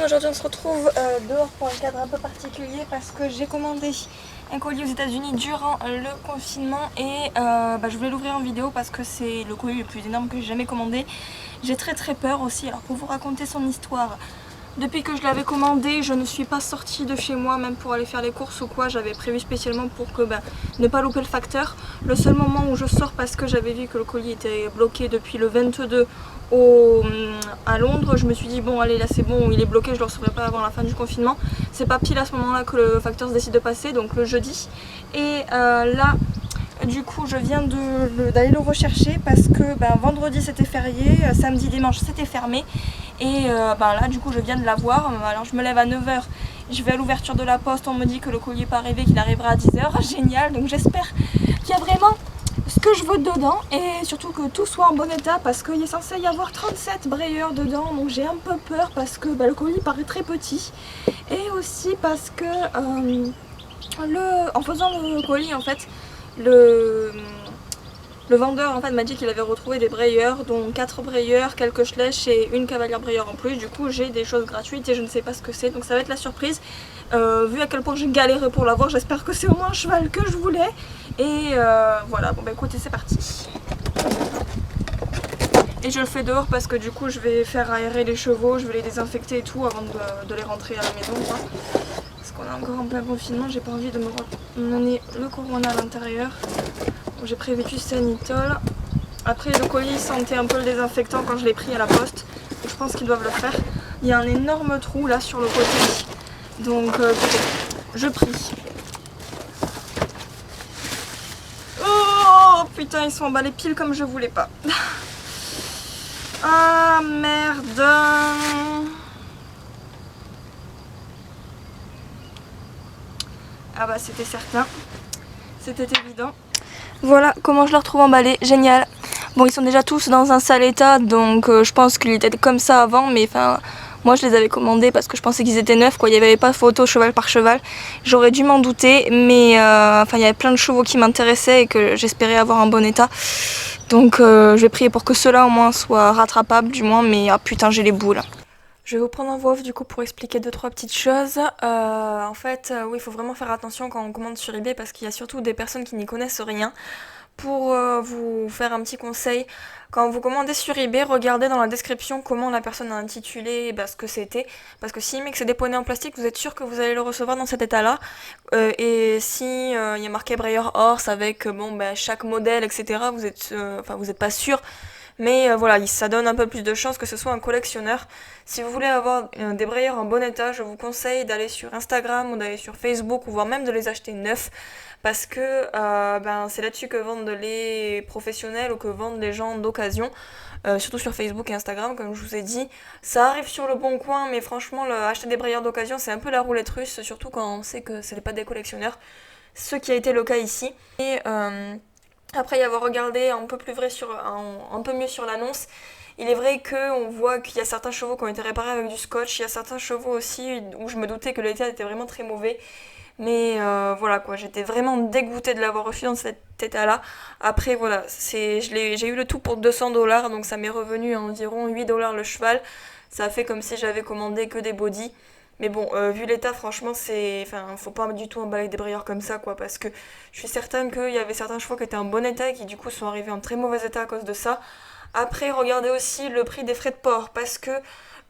Aujourd'hui on se retrouve dehors pour un cadre un peu particulier parce que j'ai commandé un colis aux États-Unis durant le confinement et je voulais l'ouvrir en vidéo parce que c'est le colis le plus énorme que j'ai jamais commandé. J'ai très peur aussi. Alors pour vous raconter son histoire, depuis que je l'avais commandé, je ne suis pas sortie de chez moi, même pour aller faire les courses ou quoi. J'avais prévu spécialement pour que ne pas louper le facteur. Le seul moment où je sors parce que j'avais vu que le colis était bloqué depuis le 22 à Londres, je me suis dit bon allez là c'est bon, il est bloqué, je ne le recevrai pas avant la fin du confinement. C'est pas pile à ce moment là que le facteur se décide de passer, donc le jeudi. Et là du coup je viens d'aller le rechercher parce que vendredi c'était férié, samedi dimanche c'était fermé. Et là du coup je viens de l'avoir. Alors je me lève à 9 h, je vais à l'ouverture de la poste, on me dit que le colis n'est pas arrivé, qu'il arrivera à 10 h. Génial, donc j'espère qu'il y a vraiment ce que je veux dedans et surtout que tout soit en bon état parce qu'il est censé y avoir 37 brayeurs dedans, donc j'ai un peu peur parce que le colis paraît très petit et aussi parce que en faisant le colis en fait le vendeur en fait m'a dit qu'il avait retrouvé des brayeurs, dont 4 brayeurs, quelques schlèches et une cavalière brayeur en plus. Du coup j'ai des choses gratuites et je ne sais pas ce que c'est, donc ça va être la surprise. Vu à quel point j'ai galéré pour l'avoir, j'espère que c'est au moins un cheval que je voulais. Et voilà, bon écoutez, c'est parti. Et je le fais dehors parce que du coup je vais faire aérer les chevaux, je vais les désinfecter et tout avant de les rentrer à la maison quoi. Parce qu'on est encore en plein confinement, j'ai pas envie de me mener le corona à l'intérieur. J'ai prévu du Sanitol. Après le colis sentait un peu le désinfectant quand je l'ai pris à la poste, donc je pense qu'ils doivent le faire. Il y a un énorme trou là sur le côté, donc écoutez, je prie. Oh putain, ils sont emballés pile comme je voulais pas. Ah merde. Ah bah c'était certain, c'était évident. Voilà comment je les retrouve emballés, génial. Bon, ils sont déjà tous dans un sale état, donc je pense qu'ils étaient comme ça avant, mais enfin, moi je les avais commandés parce que je pensais qu'ils étaient neufs, quoi. Il n'y avait pas photo cheval par cheval. J'aurais dû m'en douter, mais il y avait plein de chevaux qui m'intéressaient et que j'espérais avoir en bon état. Donc je vais prier pour que ceux-là au moins soient rattrapables, du moins, mais ah putain, j'ai les boules. Je vais vous prendre en voix off du coup pour expliquer 2-3 petites choses. Oui, il faut vraiment faire attention quand on commande sur eBay parce qu'il y a surtout des personnes qui n'y connaissent rien. Pour vous faire un petit conseil, quand vous commandez sur eBay, regardez dans la description comment la personne a intitulé ce que c'était. Parce que s'il met que c'est des poneys en plastique, vous êtes sûr que vous allez le recevoir dans cet état-là. Et si il y a marqué Breyer Horse avec chaque modèle, etc., vous êtes pas sûr. Mais voilà, ça donne un peu plus de chance que ce soit un collectionneur. Si vous voulez avoir des brayeurs en bon état, je vous conseille d'aller sur Instagram ou d'aller sur Facebook ou voire même de les acheter neufs. Parce que c'est là-dessus que vendent les professionnels ou que vendent les gens d'occasion. Surtout sur Facebook et Instagram, comme je vous ai dit. Ça arrive sur le bon coin, mais franchement, acheter des brayeurs d'occasion, c'est un peu la roulette russe, surtout quand on sait que ce n'est pas des collectionneurs. Ce qui a été le cas ici. Et après y avoir regardé un peu mieux sur l'annonce, il est vrai qu'on voit qu'il y a certains chevaux qui ont été réparés avec du scotch, il y a certains chevaux aussi où je me doutais que l'état était vraiment très mauvais. Mais voilà quoi, j'étais vraiment dégoûtée de l'avoir reçu dans cet état-là. Après voilà, j'ai eu le tout pour 200$, donc ça m'est revenu à environ 8$ le cheval. Ça a fait comme si j'avais commandé que des bodies. Mais bon, vu l'état, franchement, faut pas du tout emballer des brayeurs comme ça, quoi, parce que je suis certaine qu'il y avait certains chevaux qui étaient en bon état et qui du coup sont arrivés en très mauvais état à cause de ça. Après, regardez aussi le prix des frais de port, parce que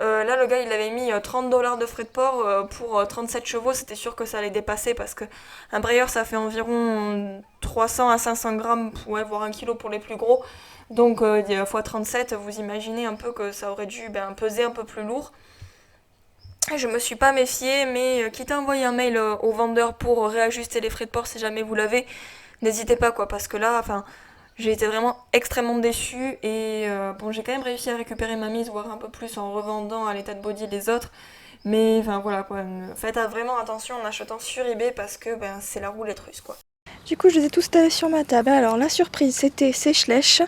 là, le gars, il avait mis 30$ de frais de port pour 37 chevaux, c'était sûr que ça allait dépasser, parce que un brayeur, ça fait environ 300 à 500 grammes, voire 1 kilo pour les plus gros. Donc, x 37, vous imaginez un peu que ça aurait dû peser un peu plus lourd. Je me suis pas méfiée, mais quitte à envoyer un mail au vendeur pour réajuster les frais de port si jamais vous l'avez, n'hésitez pas quoi, parce que là, j'ai été vraiment extrêmement déçue et j'ai quand même réussi à récupérer ma mise, voire un peu plus en revendant à l'état de body les autres. Mais voilà quoi, faites vraiment attention en achetant sur eBay parce que c'est la roulette russe quoi. Du coup, je les ai tous installés sur ma table. Alors, la surprise, c'était ces schlèches.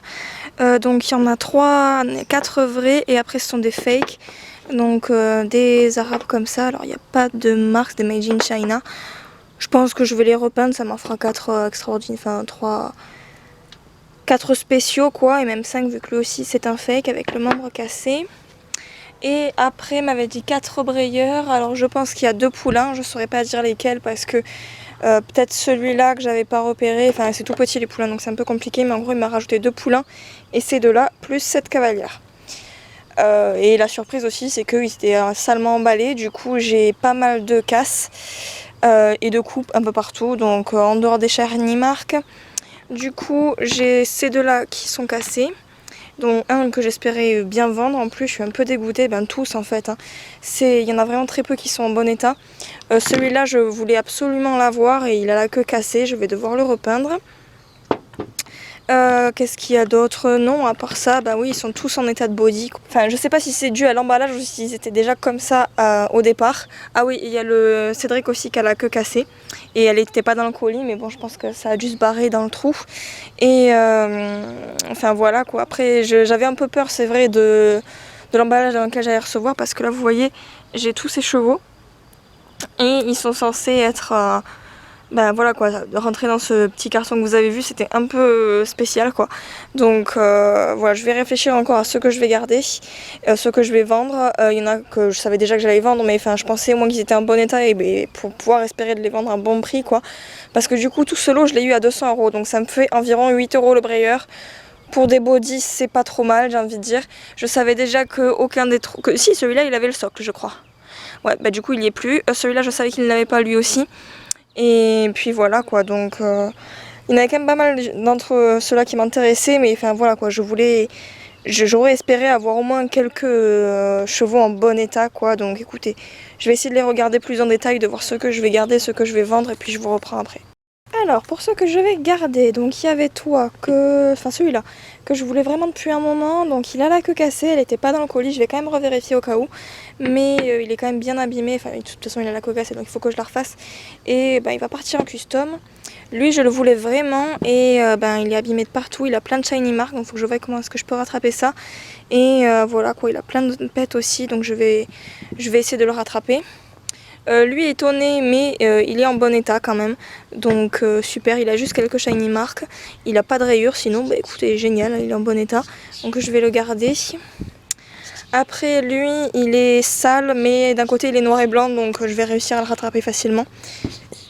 Donc, il y en a 4 vrais et après, ce sont des fakes. Donc, des arabes comme ça. Alors, il n'y a pas de marque, des made in China. Je pense que je vais les repeindre. Ça m'en fera 4 extraordinaires. Enfin, 4 spéciaux, quoi. Et même 5, vu que lui aussi, c'est un fake avec le membre cassé. Et après m'avait dit 4 brayeurs, alors je pense qu'il y a 2 poulains, je saurais pas dire lesquels parce que peut-être celui-là que j'avais pas repéré, enfin c'est tout petit les poulains donc c'est un peu compliqué, mais en gros il m'a rajouté 2 poulains et ces 2-là plus 7 cavalières. Et la surprise aussi c'est qu'ils étaient salement emballés, du coup j'ai pas mal de casses et de coupes un peu partout, donc en dehors des Shiny Mark. Du coup j'ai ces 2-là qui sont cassés, dont un que j'espérais bien vendre. En plus je suis un peu dégoûtée, tous en fait, hein. Il y en a vraiment très peu qui sont en bon état. Celui-là je voulais absolument l'avoir et il a la queue cassée, je vais devoir le repeindre. Qu'est-ce qu'il y a d'autre? Non, à part ça, oui, ils sont tous en état de body. Enfin, je sais pas si c'est dû à l'emballage ou s'ils étaient déjà comme ça au départ. Ah oui, il y a le Cédric aussi qui a la queue cassée. Et elle n'était pas dans le colis, mais bon, je pense que ça a dû se barrer dans le trou. Et enfin voilà quoi. Après, j'avais un peu peur, c'est vrai, de l'emballage dans lequel j'allais recevoir. Parce que là, vous voyez, j'ai tous ces chevaux. Et ils sont censés être... voilà quoi, rentrer dans ce petit carton que vous avez vu, c'était un peu spécial quoi. Donc voilà, je vais réfléchir encore à ceux que je vais garder, ceux que je vais vendre. Il y en a que je savais déjà que j'allais vendre, mais enfin je pensais au moins qu'ils étaient en bon état et pour pouvoir espérer de les vendre à un bon prix quoi. Parce que du coup tout ce lot je l'ai eu à 200 €, donc ça me fait environ 8 € le brayeur. Pour des bodies c'est pas trop mal, j'ai envie de dire. Je savais déjà que aucun des trois... Si, celui-là il avait le socle je crois. Ouais, du coup il y est plus. Celui-là je savais qu'il n'avait pas lui aussi. Et puis voilà quoi, donc il y en avait quand même pas mal d'entre ceux-là qui m'intéressaient, mais enfin voilà quoi, j'aurais espéré avoir au moins quelques chevaux en bon état quoi, donc écoutez, je vais essayer de les regarder plus en détail, de voir ce que je vais garder, ce que je vais vendre, et puis je vous reprends après. Alors pour ceux que je vais garder, donc il y avait celui-là, que je voulais vraiment depuis un moment, donc il a la queue cassée, elle n'était pas dans le colis, je vais quand même revérifier au cas où, mais il est quand même bien abîmé, enfin de toute façon il a la queue cassée donc il faut que je la refasse, et il va partir en custom. Lui je le voulais vraiment et il est abîmé de partout, il a plein de shiny marks, donc il faut que je voie comment est-ce que je peux rattraper ça, et voilà quoi, il a plein de pets aussi, donc je vais essayer de le rattraper. Lui est étonné mais il est en bon état quand même, donc super, il a juste quelques shiny marks, il a pas de rayures, sinon écoutez génial, il est en bon état, donc je vais le garder. Après lui il est sale mais d'un côté il est noir et blanc, donc je vais réussir à le rattraper facilement.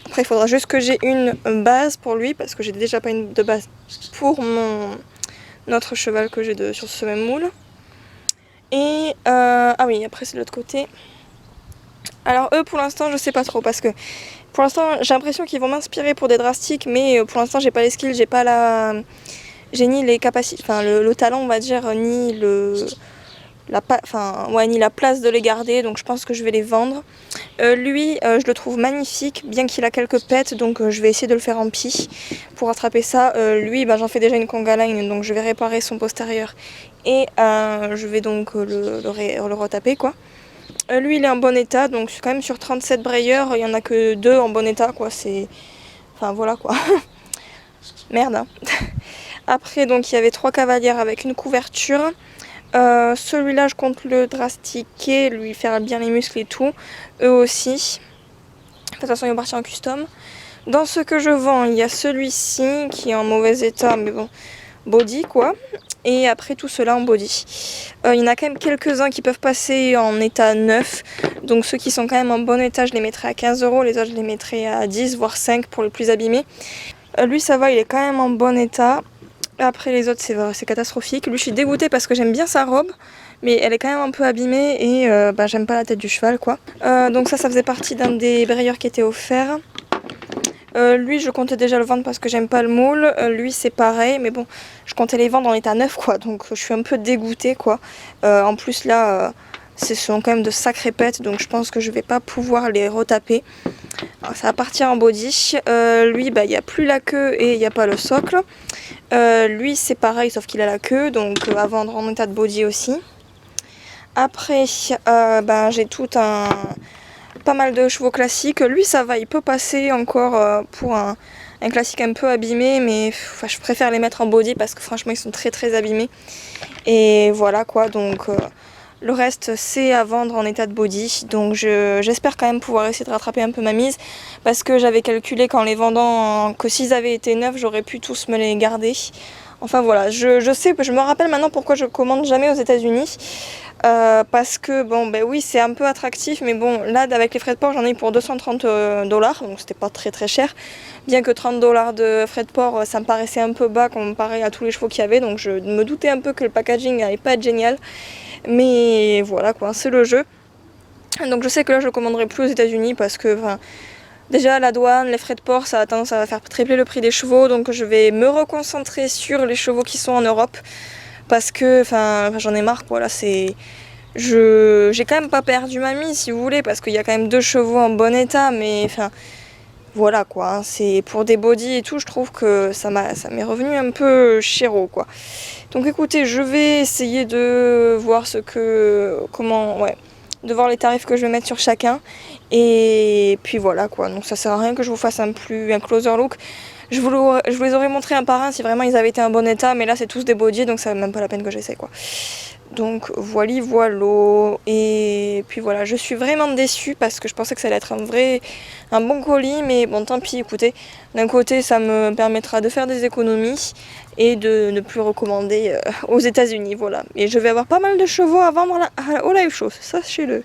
Après il faudra juste que j'ai une base pour lui parce que j'ai déjà pas une de base pour mon autre cheval que j'ai sur ce même moule. Et ah oui, après c'est de l'autre côté. Alors eux pour l'instant je sais pas trop parce que pour l'instant j'ai l'impression qu'ils vont m'inspirer pour des drastiques, mais pour l'instant j'ai pas les skills, j'ai ni les capacités, enfin le talent on va dire, ni ni la place de les garder, donc je pense que je vais les vendre. Lui je le trouve magnifique bien qu'il a quelques pets, donc je vais essayer de le faire en pie pour rattraper ça. Lui j'en fais déjà une conga line, donc je vais réparer son postérieur et je vais donc le retaper quoi. Lui il est en bon état, donc quand même sur 37 brayeurs, il n'y en a que 2 en bon état quoi, enfin voilà quoi. Merde hein. Après donc il y avait 3 cavalières avec une couverture. Celui-là je compte le drastiquer, lui faire bien les muscles et tout. Eux aussi. De toute façon ils vont partir en custom. Dans ce que je vends, il y a celui-ci qui est en mauvais état, mais bon, body quoi. Et après tout cela en body. Il y en a quand même quelques-uns qui peuvent passer en état neuf. Donc ceux qui sont quand même en bon état, je les mettrai à 15 €. Les autres, je les mettrai à 10 voire 5 pour les plus abîmés. Lui ça va, il est quand même en bon état. Après les autres c'est catastrophique. Lui je suis dégoûtée parce que j'aime bien sa robe, mais elle est quand même un peu abîmée et j'aime pas la tête du cheval quoi. Donc ça faisait partie d'un des brayeurs qui était offert. Lui je comptais déjà le vendre parce que j'aime pas le moule. Lui c'est pareil, mais bon je comptais les vendre en état neuf quoi, donc je suis un peu dégoûtée quoi. En plus là ce sont quand même de sacrés pets, donc je pense que je vais pas pouvoir les retaper. Alors, ça va partir en body. Lui il n'y a plus la queue et il n'y a pas le socle. Lui c'est pareil sauf qu'il a la queue, donc à vendre en état de body aussi. Après j'ai pas mal de chevaux classiques. Lui ça va, il peut passer encore pour un classique un peu abîmé, mais je préfère les mettre en body parce que franchement ils sont très très abîmés. Et voilà quoi, donc le reste c'est à vendre en état de body, donc j'espère quand même pouvoir essayer de rattraper un peu ma mise, parce que j'avais calculé qu'en les vendant, que s'ils avaient été neufs j'aurais pu tous me les garder Enfin voilà, je sais, je me rappelle maintenant pourquoi je commande jamais aux États-Unis. Parce que bon, ben oui, c'est un peu attractif, mais bon, là, avec les frais de port, j'en ai eu pour 230 dollars, donc c'était pas très très cher. Bien que 30 dollars de frais de port, ça me paraissait un peu bas comparé à tous les chevaux qu'il y avait, donc je me doutais un peu que le packaging allait pas être génial. Mais voilà quoi, c'est le jeu. Donc je sais que là, je le commanderai plus aux États-Unis parce que, enfin, déjà la douane, les frais de port, ça a tendance à faire tripler le prix des chevaux, donc je vais me reconcentrer sur les chevaux qui sont en Europe. Parce que, enfin, j'en ai marre, voilà, c'est... J'ai quand même pas perdu ma mise, si vous voulez, parce qu'il y a quand même 2 chevaux en bon état, mais enfin, voilà quoi, hein, c'est pour des bodies et tout, je trouve que ça m'est revenu un peu chéro, quoi. Donc écoutez, je vais essayer de voir ouais, de voir les tarifs que je vais mettre sur chacun, et puis voilà quoi, donc ça sert à rien que je vous fasse un closer look. Je vous les aurais montré un par un si vraiment ils avaient été en bon état, mais là c'est tous des bodies, donc ça vaut même pas la peine que j'essaie quoi. Donc voilà, voilà. Et puis voilà, je suis vraiment déçue parce que je pensais que ça allait être un bon colis, mais bon tant pis, écoutez, d'un côté ça me permettra de faire des économies et de ne plus recommander aux États-Unis, voilà. Et je vais avoir pas mal de chevaux à vendre au live show, sachez-le.